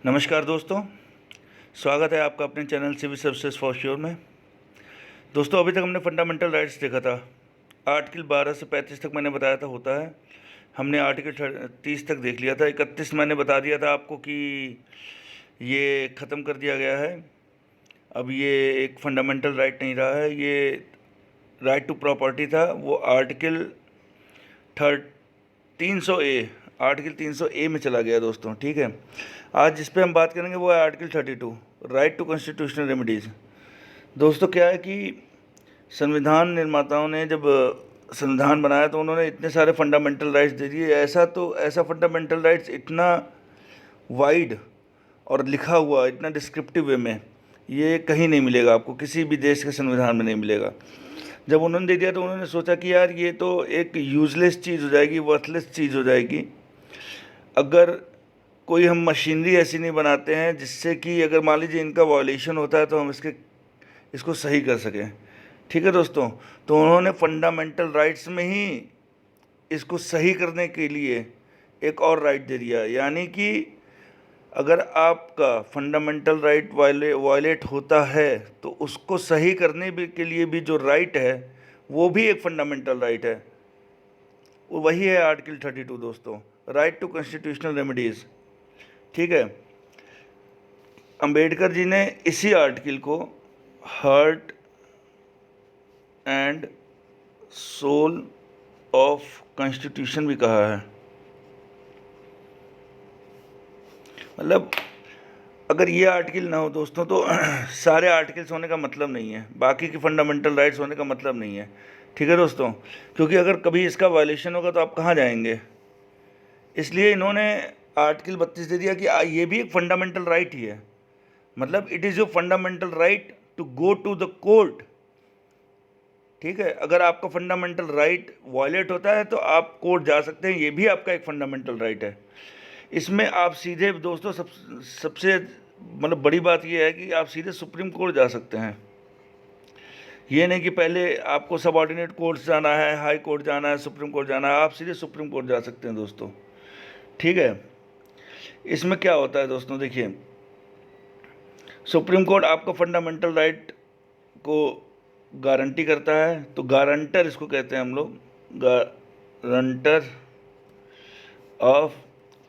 नमस्कार दोस्तों, स्वागत है आपका अपने channel civil services for sure में। दोस्तों, अभी तक हमने फंडामेंटल राइट्स देखा था। आर्टिकल 12 से 35 तक मैंने बताया था होता है। हमने आर्टिकल 30 तक देख लिया था। 31 मैंने बता दिया था आपको कि ये ख़त्म कर दिया गया है। अब ये एक फंडामेंटल राइट नहीं रहा है, ये राइट टू प्रॉपर्टी था। वो आर्टिकल 300A आर्टिकल 300A में चला गया दोस्तों। ठीक है, आज जिस पे हम बात करेंगे वो है article 32, right to constitutional remedies. दोस्तों, क्या है कि संविधान निर्माताओं ने जब संविधान बनाया तो उन्होंने इतने सारे फंडामेंटल राइट्स दे दिए। ऐसा फंडामेंटल राइट्स इतना वाइड और लिखा हुआ इतना डिस्क्रिप्टिव वे में ये कहीं नहीं मिलेगा आपको, किसी भी देश के संविधान में नहीं मिलेगा। जब उन्होंने दे दिया तो उन्होंने सोचा कि यार ये तो एक यूज़लेस चीज़ हो जाएगी, वर्थलेस चीज़ हो जाएगी अगर कोई हम मशीनरी ऐसी नहीं बनाते हैं जिससे कि अगर मान लीजिए इनका वायलेशन होता है तो हम इसको सही कर सकें। ठीक है दोस्तों, तो उन्होंने फंडामेंटल राइट्स में ही इसको सही करने के लिए एक और राइट दे दिया। यानी कि अगर आपका फंडामेंटल राइट वायलेट होता है तो उसको सही करने के लिए भी जो राइट है वो भी एक फंडामेंटल राइट है। वो वही है आर्टिकल 32 दोस्तों, राइट टू कॉन्स्टिट्यूशनल रेमेडीज़। ठीक है, अंबेडकर जी ने इसी आर्टिकल को heart and soul of constitution भी कहा है। मतलब अगर ये आर्टिकल ना हो दोस्तों तो सारे आर्टिकल्स होने का मतलब नहीं है, बाकी के फंडामेंटल राइट्स होने का मतलब नहीं है। ठीक है दोस्तों, क्योंकि अगर कभी इसका वायलेशन होगा तो आप कहाँ जाएंगे। इसलिए इन्होंने आर्टिकल 32 दे दिया कि ये भी एक फंडामेंटल राइट ही है। मतलब it is your fundamental right to go to the court. ठीक है, अगर आपका फंडामेंटल राइट वायलेट होता है तो आप कोर्ट जा सकते हैं, ये भी आपका एक फंडामेंटल राइट है। इसमें आप सीधे दोस्तों सबसे मतलब बड़ी बात यह है कि आप सीधे सुप्रीम कोर्ट जा सकते हैं। ये नहीं कि पहले आपको सबऑर्डिनेट कोर्ट जाना है, हाई कोर्ट जाना है, सुप्रीम कोर्ट जाना है। आप सीधे सुप्रीम कोर्ट जा सकते हैं दोस्तों। ठीक है, इसमें क्या होता है दोस्तों, देखिए सुप्रीम कोर्ट आपका फंडामेंटल राइट को गारंटी करता है। तो गारंटर इसको कहते हैं हम लोग, guarantor of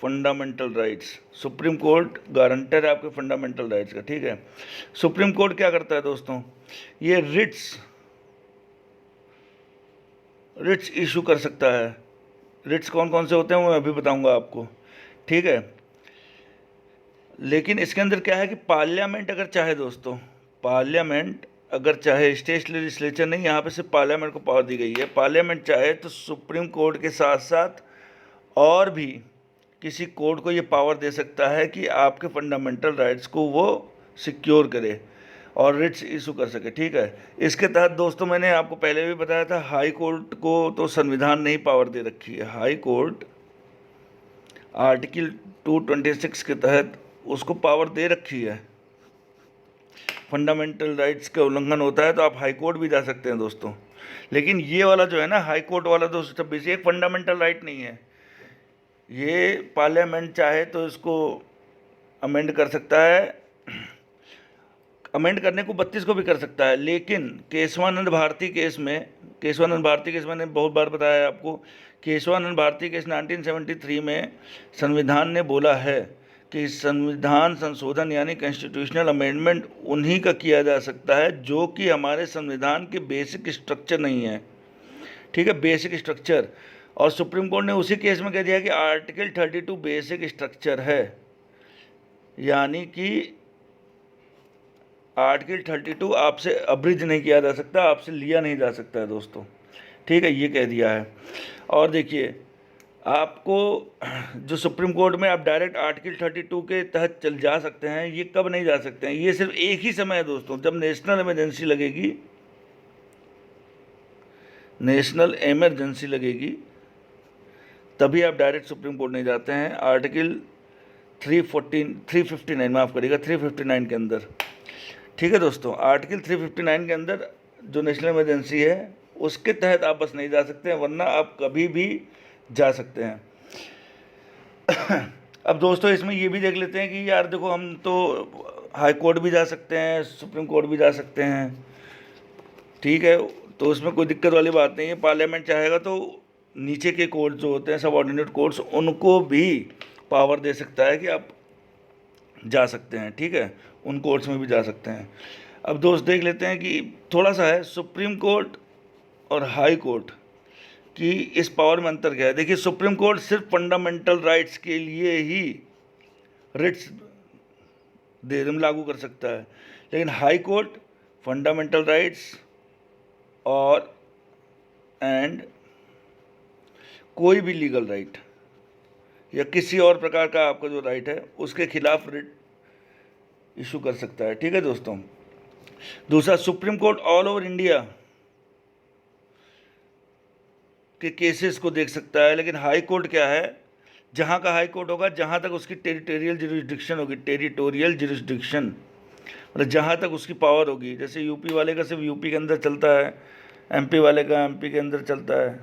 fundamental rights. Supreme court guarantor है आपके फंडामेंटल राइट्स का। ठीक है, सुप्रीम कोर्ट क्या करता है दोस्तों, ये रिट्स इशू कर सकता है। रिट्स कौन कौन से होते हैं वो मैं अभी बताऊंगा आपको। ठीक है, लेकिन इसके अंदर क्या है कि पार्लियामेंट अगर चाहे दोस्तों, पार्लियामेंट अगर चाहे, स्टेट लेजिस्लेचर नहीं, यहाँ पे सिर्फ पार्लियामेंट को पावर दी गई है। पार्लियामेंट चाहे तो सुप्रीम कोर्ट के साथ साथ और भी किसी कोर्ट को ये पावर दे सकता है कि आपके फंडामेंटल राइट्स को वो सिक्योर करे और रिट्स इशू कर सके। ठीक है, इसके तहत दोस्तों मैंने आपको पहले भी बताया था, हाई कोर्ट को तो संविधान ने ही पावर दे रखी है। हाई कोर्ट आर्टिकल 226 के तहत उसको पावर दे रखी है। फंडामेंटल राइट्स का उल्लंघन होता है तो आप हाई कोर्ट भी जा सकते हैं दोस्तों। लेकिन ये वाला जो है ना, हाई कोर्ट वाला 226, एक फंडामेंटल राइट नहीं है। ये पार्लियामेंट चाहे तो इसको अमेंड कर सकता है, अमेंड करने को 32 को भी कर सकता है। लेकिन केशवानंद भारती केस मैंने बहुत बार बताया है आपको, केशवानंद भारती केस 1973 में संविधान ने बोला है कि संविधान संशोधन यानी कॉन्स्टिट्यूशनल अमेंडमेंट उन्हीं का किया जा सकता है जो कि हमारे संविधान के बेसिक स्ट्रक्चर नहीं है। ठीक है, बेसिक स्ट्रक्चर। और सुप्रीम कोर्ट ने उसी केस में कह दिया कि आर्टिकल 32 बेसिक स्ट्रक्चर है, यानी कि आर्टिकल 32 आपसे अब्रिज नहीं किया जा सकता, आपसे लिया नहीं जा सकता है दोस्तों। ठीक है, ये कह दिया है। और देखिए आपको जो सुप्रीम कोर्ट में आप डायरेक्ट आर्टिकल 32 के तहत चल जा सकते हैं, ये कब नहीं जा सकते हैं, ये सिर्फ एक ही समय है दोस्तों, जब नेशनल इमरजेंसी लगेगी। नेशनल इमरजेंसी लगेगी तभी आप डायरेक्ट सुप्रीम कोर्ट नहीं जाते हैं। आर्टिकल 359 माफ़ करिएगा, 359 के अंदर। ठीक है दोस्तों, आर्टिकल 359 के अंदर जो नेशनल इमरजेंसी है उसके तहत आप बस नहीं जा सकते हैं, वरना आप कभी भी जा सकते हैं। अब दोस्तों इसमें ये भी देख लेते हैं कि यार देखो, हम तो हाई कोर्ट भी जा सकते हैं, सुप्रीम कोर्ट भी जा सकते हैं, ठीक है, तो उसमें कोई दिक्कत वाली बात नहीं है। पार्लियामेंट चाहेगा तो नीचे के कोर्ट जो होते हैं, सबऑर्डिनेट कोर्ट्स, उनको भी पावर दे सकता है कि आप जा सकते हैं, ठीक है, उन कोर्ट्स में भी जा सकते हैं। अब दोस्त देख लेते हैं कि थोड़ा सा है सुप्रीम कोर्ट और हाई कोर्ट कि इस पावर में अंतर क्या है। देखिए, सुप्रीम कोर्ट सिर्फ फंडामेंटल राइट्स के लिए ही रिट्स लागू कर सकता है, लेकिन हाई कोर्ट फंडामेंटल राइट्स और एंड कोई भी लीगल राइट या किसी और प्रकार का आपका जो राइट है उसके खिलाफ रिट इशू कर सकता है, ठीक है दोस्तों। दूसरा, supreme court all over India के केसेस को देख सकता है, लेकिन हाई कोर्ट क्या है, जहाँ का हाई कोर्ट होगा, जहाँ तक उसकी टेरिटोरियल जुरिस्डिक्शन होगी, टेरिटोरियल जुरिस्डिक्शन मतलब जहाँ तक उसकी पावर होगी। जैसे यूपी वाले का सिर्फ यूपी के अंदर चलता है, एमपी वाले का एमपी के अंदर चलता है,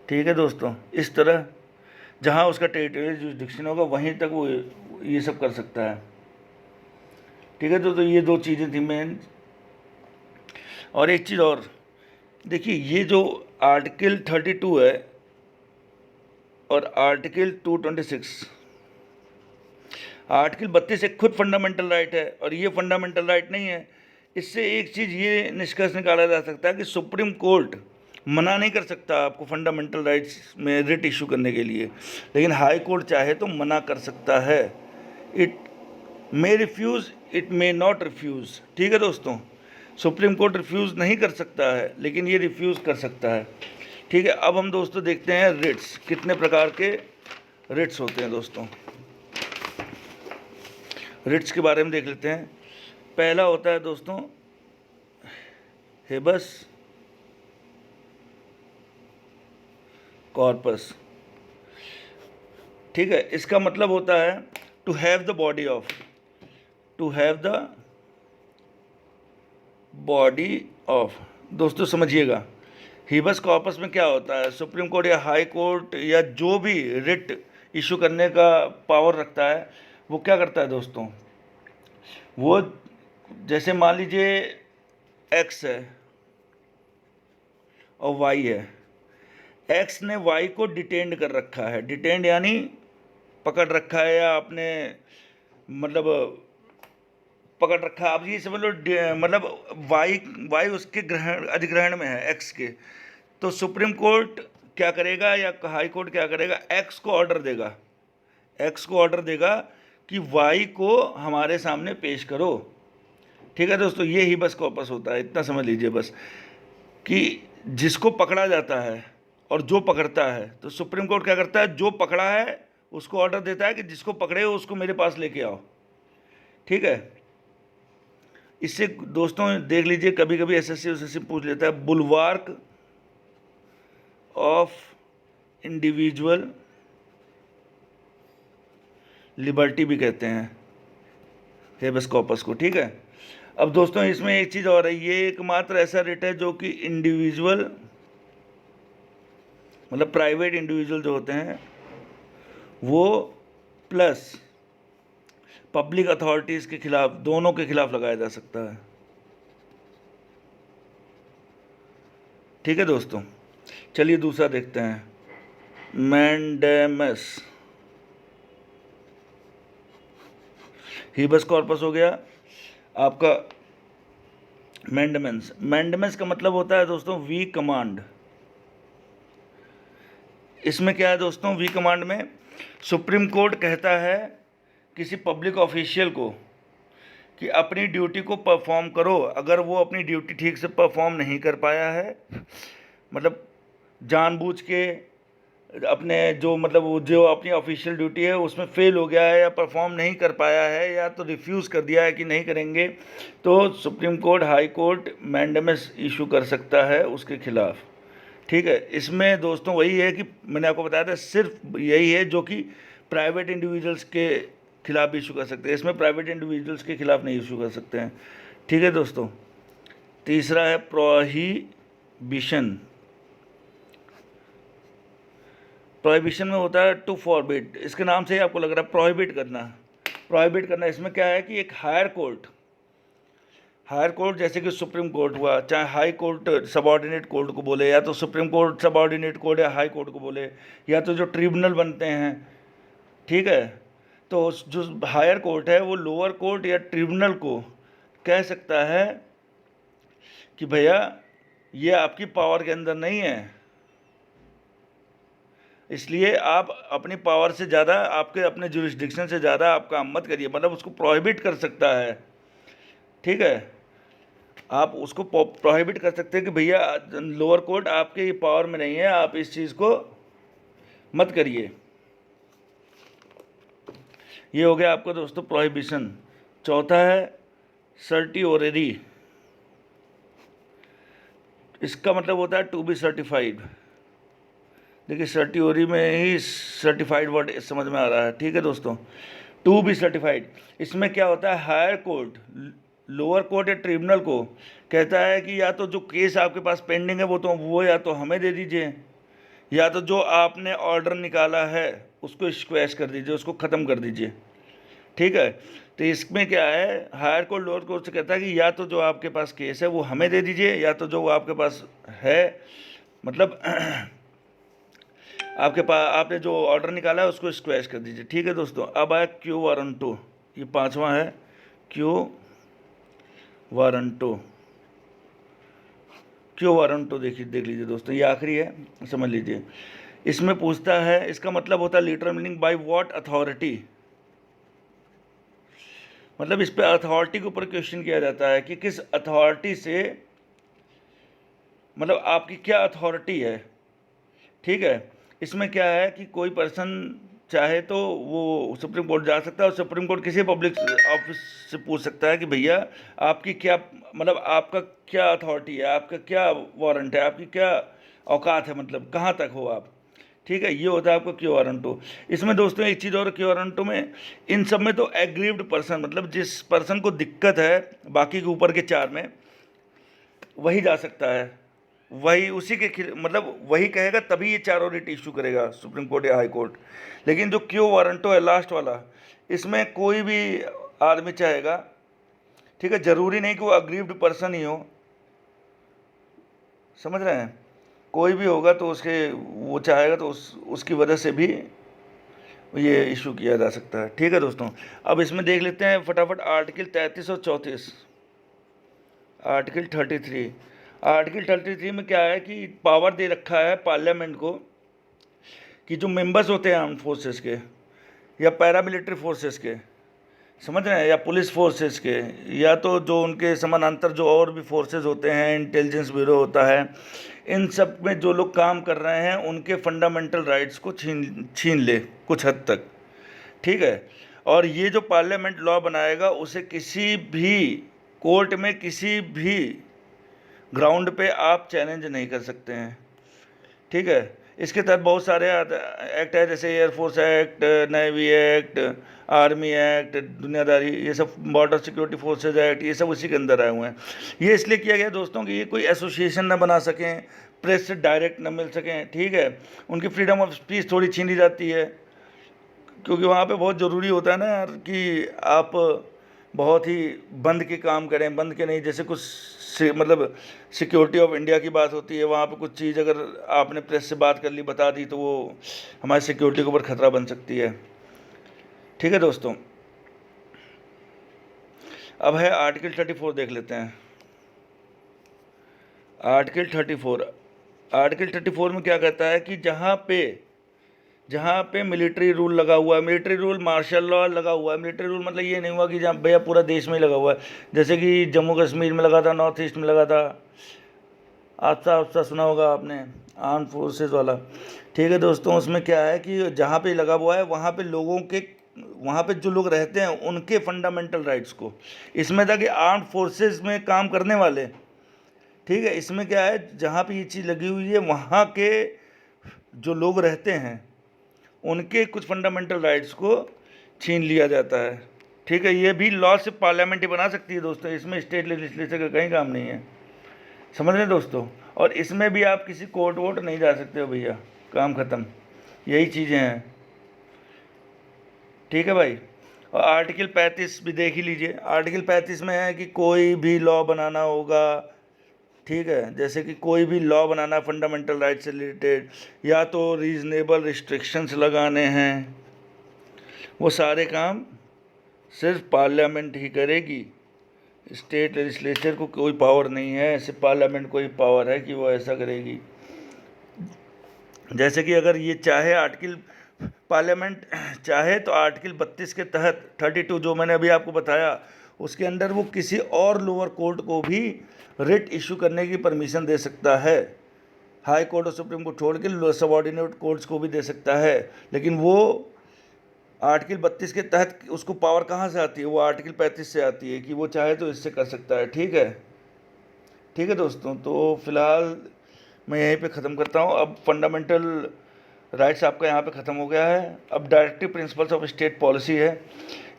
ठीक है दोस्तों। इस तरह जहाँ उसका टेरिटोरियल जुरिस्डिक्शन होगा वहीं तक वो ये सब कर सकता है, ठीक है। तो ये दो चीज़ें थी मेन। और एक चीज़ और देखिए, ये जो आर्टिकल 32 है और आर्टिकल 226, आर्टिकल 32 एक खुद फंडामेंटल राइट है और ये फंडामेंटल राइट नहीं है। इससे एक चीज़ ये निष्कर्ष निकाला जा सकता है कि सुप्रीम कोर्ट मना नहीं कर सकता आपको फंडामेंटल राइट्स में रिट इशू करने के लिए, लेकिन हाई कोर्ट चाहे तो मना कर सकता है। It may refuse, it may not refuse, ठीक है दोस्तों। सुप्रीम कोर्ट रिफ्यूज़ नहीं कर सकता है, लेकिन ये रिफ्यूज़ कर सकता है, ठीक है। अब हम दोस्तों देखते हैं रिट्स, कितने प्रकार के रिट्स होते हैं दोस्तों। रिट्स के बारे में देख लेते हैं। पहला होता है दोस्तों हेबस कॉर्पस, ठीक है। इसका मतलब होता है to have the body of, to have the body of. दोस्तों समझिएगा, हेबस कॉर्पस में क्या होता है, सुप्रीम कोर्ट या हाई कोर्ट या जो भी रिट इशू करने का पावर रखता है, वो क्या करता है दोस्तों, वो जैसे मान लीजिए एक्स है और वाई है, एक्स ने वाई को डिटेंड कर रखा है, डिटेंड यानी पकड़ रखा है, या आपने मतलब पकड़ रखा है, आप ये समझ लो, मतलब वाई उसके ग्रहण अधिग्रहण में है एक्स के। तो सुप्रीम कोर्ट क्या करेगा या हाई कोर्ट क्या करेगा, एक्स को ऑर्डर देगा, एक्स को ऑर्डर देगा कि वाई को हमारे सामने पेश करो, ठीक है दोस्तों। ये ही बस कॉर्पस होता है, इतना समझ लीजिए बस, कि जिसको पकड़ा जाता है और जो पकड़ता है, तो सुप्रीम कोर्ट क्या करता है, जो पकड़ा है उसको ऑर्डर देता है कि जिसको पकड़े हो उसको मेरे पास लेके आओ, ठीक है। इससे दोस्तों देख लीजिए, कभी कभी एसएससी पूछ लेता है, बुलवार्क ऑफ इंडिविजुअल लिबर्टी भी कहते हैं हेबस कॉर्पस को, ठीक है। अब दोस्तों इसमें एक चीज़ और है, ये एकमात्र ऐसा रिट है जो कि इंडिविजुअल मतलब प्राइवेट इंडिविजुअल जो होते हैं वो प्लस पब्लिक अथॉरिटीज़ के खिलाफ, दोनों के खिलाफ लगाया जा सकता है, ठीक है दोस्तों। चलिए दूसरा देखते हैं, मैंडेमस। हेबस कॉर्पस हो गया आपका मैंडेमस। मैंडेमस का मतलब होता है दोस्तों वी कमांड। इसमें क्या है दोस्तों, वी कमांड में सुप्रीम कोर्ट कहता है किसी पब्लिक ऑफिशियल को कि अपनी ड्यूटी को परफॉर्म करो। अगर वो अपनी ड्यूटी ठीक से परफॉर्म नहीं कर पाया है, मतलब जानबूझ के अपने जो अपनी ऑफिशियल ड्यूटी है उसमें फेल हो गया है या परफॉर्म नहीं कर पाया है, या तो रिफ्यूज़ कर दिया है कि नहीं करेंगे, तो supreme court high court mandamus issue कर सकता है उसके खिलाफ, ठीक है। इसमें दोस्तों वही है कि मैंने आपको बताया था, सिर्फ यही है जो कि प्राइवेट इंडिविजुअल्स के खिलाफ इशू कर सकते हैं, इसमें प्राइवेट इंडिविजुअल्स के खिलाफ नहीं इशू कर सकते हैं, ठीक है दोस्तों। तीसरा है प्रोहिबिशन। प्रोहिबिशन में होता है टू फॉरबिड, इसके नाम से ही आपको लग रहा है प्रोहिबिट करना। प्रोहिबिट करना इसमें क्या है कि एक हायर कोर्ट जैसे कि सुप्रीम कोर्ट हुआ, चाहे हाई कोर्ट सबऑर्डिनेट कोर्ट को बोले, या तो सुप्रीम कोर्ट सबऑर्डिनेट कोर्ट या हाई कोर्ट को बोले, या तो जो ट्रिब्यूनल बनते हैं, ठीक है, तो जो हायर कोर्ट है वो लोअर कोर्ट या ट्रिब्यूनल को कह सकता है कि भैया ये आपकी पावर के अंदर नहीं है, इसलिए आप अपनी पावर से ज़्यादा, आपके अपने जुरिस्डिक्शन से ज़्यादा आप काम मत करिए, मतलब उसको प्रोहिबिट कर सकता है। ठीक है, आप उसको प्रोहिबिट कर सकते हैं कि भैया लोअर कोर्ट आपके पावर में नहीं है, आप इस चीज़ को मत करिए। ये हो गया आपका दोस्तों प्रोहिबिशन। चौथा है सर्टिओररी, इसका मतलब होता है टू बी सर्टिफाइड। देखिए सर्टिओरी में ही सर्टिफाइड वर्ड समझ में आ रहा है। ठीक है दोस्तों, टू बी सर्टिफाइड, इसमें क्या होता है, हायर कोर्ट लोअर कोर्ट या ट्रिब्यूनल को कहता है कि या तो जो केस आपके पास पेंडिंग है वो या तो हमें दे दीजिए, या तो जो आपने ऑर्डर निकाला है उसको स्क्वैश कर दीजिए, उसको ख़त्म कर दीजिए। ठीक है, तो इसमें क्या है, हायर कोर्ट लोअर कोर्ट से कहता है कि या तो जो आपके पास केस है वो हमें दे दीजिए, या तो जो आपके पास है, मतलब आपके पास आपने जो ऑर्डर निकाला है उसको स्क्वैश कर दीजिए। ठीक है दोस्तों, अब आया क्यू वारंटो, ये पांचवा है क्यू वारंटो। देख लीजिए दोस्तों, ये आखिरी है, समझ लीजिए। इसमें पूछता है, इसका मतलब होता है literal meaning by what authority, मतलब इस पे अथॉरिटी के ऊपर क्वेश्चन किया जाता है कि किस अथॉरिटी से, मतलब आपकी क्या अथॉरिटी है। ठीक है, इसमें क्या है कि कोई पर्सन चाहे तो वो सुप्रीम कोर्ट जा सकता है, और सुप्रीम कोर्ट किसी पब्लिक ऑफिस से पूछ सकता है कि भैया आपकी क्या, मतलब आपका क्या अथॉरिटी है, आपका क्या वारंट है, आपकी क्या औकात है, मतलब कहाँ तक हो आप। ठीक है, ये होता है आपका क्यू वारंटो। इसमें दोस्तों एक चीज़ और, क्यू वारंटो में इन सब में तो एग्रीव्ड पर्सन, मतलब जिस पर्सन को दिक्कत है बाकी के ऊपर के चार में, वही जा सकता है, वही उसी के मतलब वही कहेगा, तभी ये चारों रिट इशू करेगा सुप्रीम कोर्ट या हाई कोर्ट। लेकिन जो क्यू वारंटो है लास्ट वाला, इसमें कोई भी आदमी चाहेगा, ठीक है, ज़रूरी नहीं कि वो अग्रीव्ड पर्सन ही हो, समझ रहे हैं, कोई भी होगा तो उसके वो चाहेगा तो उसकी वजह से भी ये इशू किया जा सकता है। ठीक है दोस्तों, अब इसमें देख लेते हैं फटाफट आर्टिकल 33 और 34। आर्टिकल 33, आर्टिकल 33 में क्या है कि पावर दे रखा है पार्लियामेंट को कि जो मेंबर्स होते हैं आर्म फोर्सेस के या पैरामिलिट्री फोर्सेस के, समझ रहे हैं, या पुलिस फोर्सेस के, या तो जो उनके समानांतर जो और भी फोर्सेस होते हैं, इंटेलिजेंस ब्यूरो होता है, इन सब में जो लोग काम कर रहे हैं उनके फंडामेंटल राइट्स को छीन ले कुछ हद तक। ठीक है, और ये जो पार्लियामेंट लॉ बनाएगा उसे किसी भी कोर्ट में किसी भी ग्राउंड पे आप चैलेंज नहीं कर सकते हैं। ठीक है, इसके तहत बहुत सारे एक्ट है, जैसे air force act, navy act, army act, दुनियादारी, ये सब बॉर्डर सिक्योरिटी फोर्सेज एक्ट, ये सब उसी के अंदर आए हुए हैं। ये इसलिए किया गया दोस्तों कि ये कोई एसोसिएशन ना बना सकें, प्रेस से डायरेक्ट ना मिल सकें। ठीक है, उनकी फ्रीडम ऑफ स्पीच थोड़ी छीनी जाती है, क्योंकि वहाँ पे बहुत ज़रूरी होता है ना यार कि आप बहुत ही बंद के काम करें, बंद के नहीं, जैसे कुछ मतलब सिक्योरिटी ऑफ इंडिया की बात होती है, वहाँ पे कुछ चीज़ अगर आपने प्रेस से बात कर ली, बता दी, तो वो हमारी सिक्योरिटी के ऊपर खतरा बन सकती है। ठीक है दोस्तों, अब है आर्टिकल 34, देख लेते हैं। आर्टिकल 34 में क्या कहता है कि जहाँ पे मिलिट्री रूल लगा हुआ है, मिलिट्री रूल मार्शल लॉ लगा हुआ है। मिलिट्री रूल मतलब ये नहीं हुआ कि जहाँ भैया पूरा देश में ही लगा हुआ है, जैसे कि जम्मू कश्मीर में लगा था, नॉर्थ ईस्ट में लगा था, आपसा सुना होगा आपने, आर्म फोर्सेस वाला। ठीक है दोस्तों, उसमें क्या है कि जहाँ पे लगा हुआ है वहाँ पे लोगों के, वहाँ पे जो लोग रहते हैं उनके फंडामेंटल राइट्स को, इसमें था कि आर्म फोर्सेस में काम करने वाले, ठीक है, इसमें क्या है, जहाँ पे ये चीज़ लगी हुई है वहाँ के जो लोग रहते हैं उनके कुछ फंडामेंटल राइट्स को छीन लिया जाता है। ठीक है, ये भी लॉ से पार्लियामेंट ही बना सकती है दोस्तों, इसमें स्टेट लेजिस्लेचर का कहीं काम नहीं है, समझ रहे हैं दोस्तों। और इसमें भी आप किसी कोर्ट वोट नहीं जा सकते हो भैया, काम ख़त्म। यही चीज़ें हैं, ठीक है भाई। और आर्टिकल 35 भी देख ही लीजिए। आर्टिकल 35 में है कि कोई भी लॉ बनाना होगा, ठीक है, जैसे कि कोई भी लॉ बनाना फंडामेंटल राइट से रिलेटेड, या तो रीजनेबल रिस्ट्रिक्शंस लगाने हैं, वो सारे काम सिर्फ पार्लियामेंट ही करेगी। स्टेट लेजिस्लेचर को कोई पावर नहीं है, सिर्फ पार्लियामेंट को ही पावर है कि वो ऐसा करेगी। जैसे कि अगर ये चाहे आर्टिकल, पार्लियामेंट चाहे तो आर्टिकल 32 के तहत 32 जो मैंने अभी आपको बताया, उसके अंडर वो किसी और लोअर कोर्ट को भी रिट इशू करने की परमिशन दे सकता है। हाई कोर्ट और सुप्रीम कोर्ट छोड़ के सबऑर्डिनेट कोर्ट्स को भी दे सकता है। लेकिन वो आर्टिकल 32 के तहत उसको पावर कहाँ से आती है? वो आर्टिकल 35 से आती है कि वो चाहे तो इससे कर सकता है, ठीक है। ठीक है दोस्तों, तो फिलहाल मैं यहीं पे ख़त्म करता हूँ। अब फंडामेंटल राइट्स आपका यहाँ पे ख़त्म हो गया है। अब directive principles of state policy है।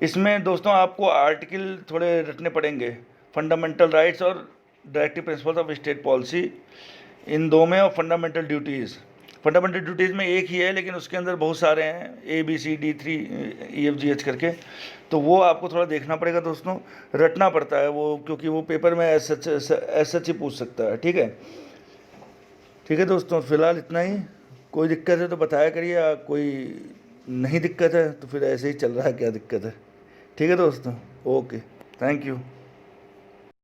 इसमें दोस्तों आपको आर्टिकल थोड़े रटने पड़ेंगे, फंडामेंटल राइट्स और directive principles of state policy, इन दो में। और फंडामेंटल ड्यूटीज़, फंडामेंटल ड्यूटीज़ में एक ही है लेकिन उसके अंदर बहुत सारे हैं, ABCD3EFGH करके, तो वो आपको थोड़ा देखना पड़ेगा दोस्तों, रटना पड़ता है वो, क्योंकि वो पेपर में एस सच ही पूछ सकता है, ठीक है दोस्तों। फिलहाल इतना ही। कोई दिक्कत है तो बताया करिए, या कोई नहीं दिक्कत है तो फिर ऐसे ही चल रहा है, क्या दिक्कत है। ठीक है दोस्तों, ओके, थैंक यू।